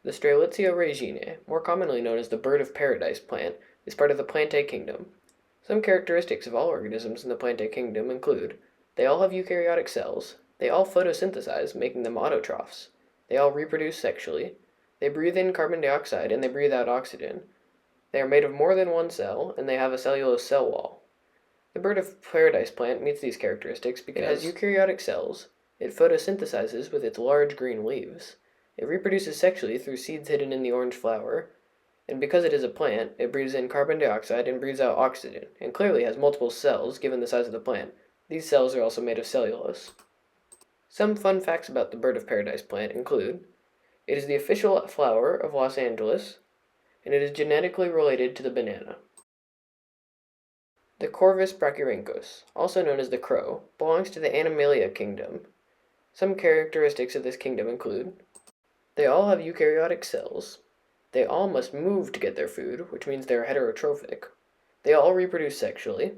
The Strelitzia reginae, more commonly known as the bird of paradise plant, is part of the Plantae kingdom. Some characteristics of all organisms in the Plantae kingdom include: they all have eukaryotic cells, they all photosynthesize, making them autotrophs, they all reproduce sexually, they breathe in carbon dioxide and they breathe out oxygen, they are made of more than one cell, and they have a cellulose cell wall. The bird of paradise plant meets these characteristics because it has eukaryotic cells, it photosynthesizes with its large green leaves, it reproduces sexually through seeds hidden in the orange flower, and because it is a plant, it breathes in carbon dioxide and breathes out oxygen, and clearly has multiple cells given the size of the plant. These cells are also made of cellulose. Some fun facts about the bird of paradise plant include: it is the official flower of Los Angeles, and it is genetically related to the banana. The Corvus brachyrhynchus, also known as the crow, belongs to the Animalia kingdom. Some characteristics of this kingdom include: they all have eukaryotic cells, they all must move to get their food, which means they are heterotrophic, they all reproduce sexually,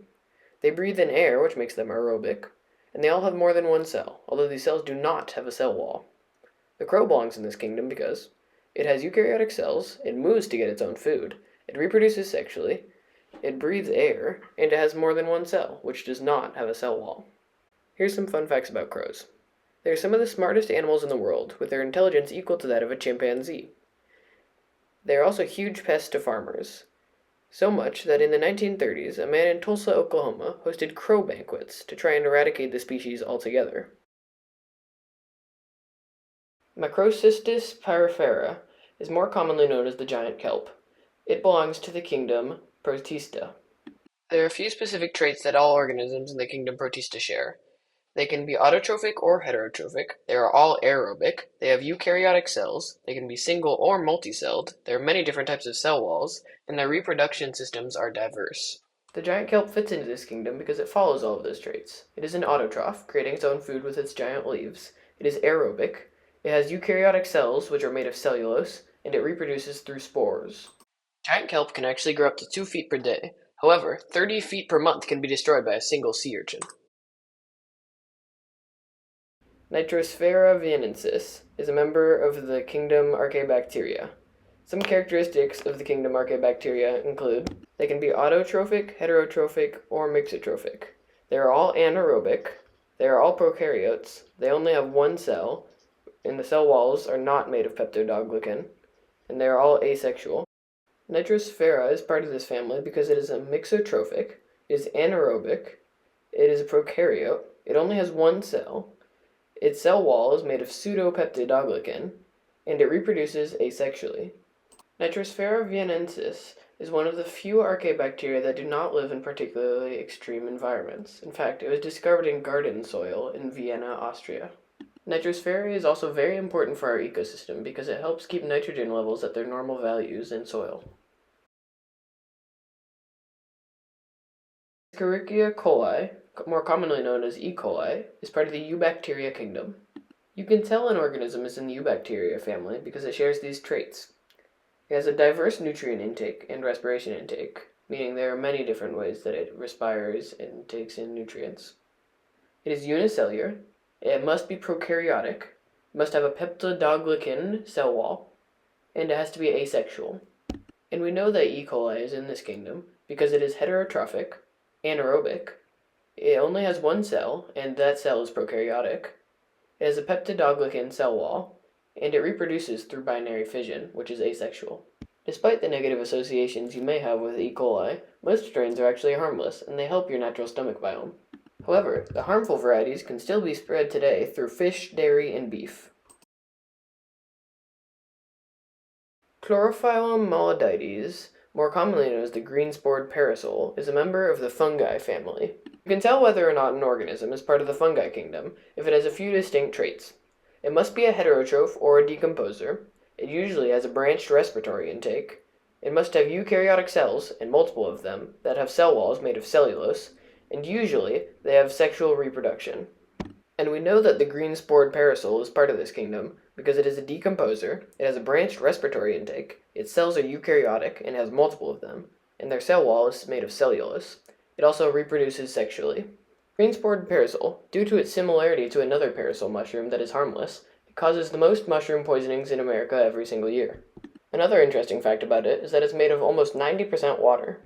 they breathe in air, which makes them aerobic, and they all have more than one cell, although these cells do not have a cell wall. The crow belongs in this kingdom because it has eukaryotic cells, it moves to get its own food, it reproduces sexually, it breathes air, and it has more than one cell, which does not have a cell wall. Here's some fun facts about crows. They are some of the smartest animals in the world, with their intelligence equal to that of a chimpanzee. They are also huge pests to farmers. So much that in the 1930s, a man in Tulsa, Oklahoma, hosted crow banquets to try and eradicate the species altogether. Macrocystis pyrifera is more commonly known as the giant kelp. It belongs to the kingdom Protista. There are a few specific traits that all organisms in the kingdom Protista share. They can be autotrophic or heterotrophic, they are all aerobic, they have eukaryotic cells, they can be single or multicelled, there are many different types of cell walls, and their reproduction systems are diverse. The giant kelp fits into this kingdom because it follows all of those traits. It is an autotroph, creating its own food with its giant leaves. It is aerobic, it has eukaryotic cells which are made of cellulose, and it reproduces through spores. Giant kelp can actually grow up to 2 feet per day. However, 30 feet per month can be destroyed by a single sea urchin. Nitrosphera vienensis is a member of the kingdom Archaebacteria. Some characteristics of the kingdom Archaebacteria include: they can be autotrophic, heterotrophic, or mixotrophic. They are all anaerobic, they are all prokaryotes, they only have one cell, and the cell walls are not made of peptidoglycan, and they are all asexual. Nitrosphera is part of this family because it is a mixotrophic, it is anaerobic, it is a prokaryote, it only has one cell, its cell wall is made of pseudopeptidoglycan, and it reproduces asexually. Nitrosphera vienensis is one of the few archaebacteria that do not live in particularly extreme environments. In fact, it was discovered in garden soil in Vienna, Austria. Nitrosphera is also very important for our ecosystem because it helps keep nitrogen levels at their normal values in soil. Escherichia coli, more commonly known as E. coli, is part of the Eubacteria kingdom. You can tell an organism is in the Eubacteria family because it shares these traits. It has a diverse nutrient intake and respiration intake, meaning there are many different ways that it respires and takes in nutrients. It is unicellular, it must be prokaryotic, it must have a peptidoglycan cell wall, and it has to be asexual. And we know that E. coli is in this kingdom because it is heterotrophic, anaerobic, it only has one cell, and that cell is prokaryotic. It has a peptidoglycan cell wall, and it reproduces through binary fission, which is asexual. Despite the negative associations you may have with E. coli, most strains are actually harmless, and they help your natural stomach biome. However, the harmful varieties can still be spread today through fish, dairy, and beef. Chlorophyllum mollidites, more commonly known as the green-spored parasol, is a member of the fungi family. You can tell whether or not an organism is part of the fungi kingdom if it has a few distinct traits. It must be a heterotroph or a decomposer. It usually has a branched respiratory intake. It must have eukaryotic cells, and multiple of them, that have cell walls made of cellulose, and usually they have sexual reproduction. And we know that the green-spored parasol is part of this kingdom because it is a decomposer, it has a branched respiratory intake, its cells are eukaryotic and has multiple of them, and their cell wall is made of cellulose. It also reproduces sexually. Green-spored parasol, due to its similarity to another parasol mushroom that is harmless, causes the most mushroom poisonings in America every single year. Another interesting fact about it is that it's made of almost 90% water.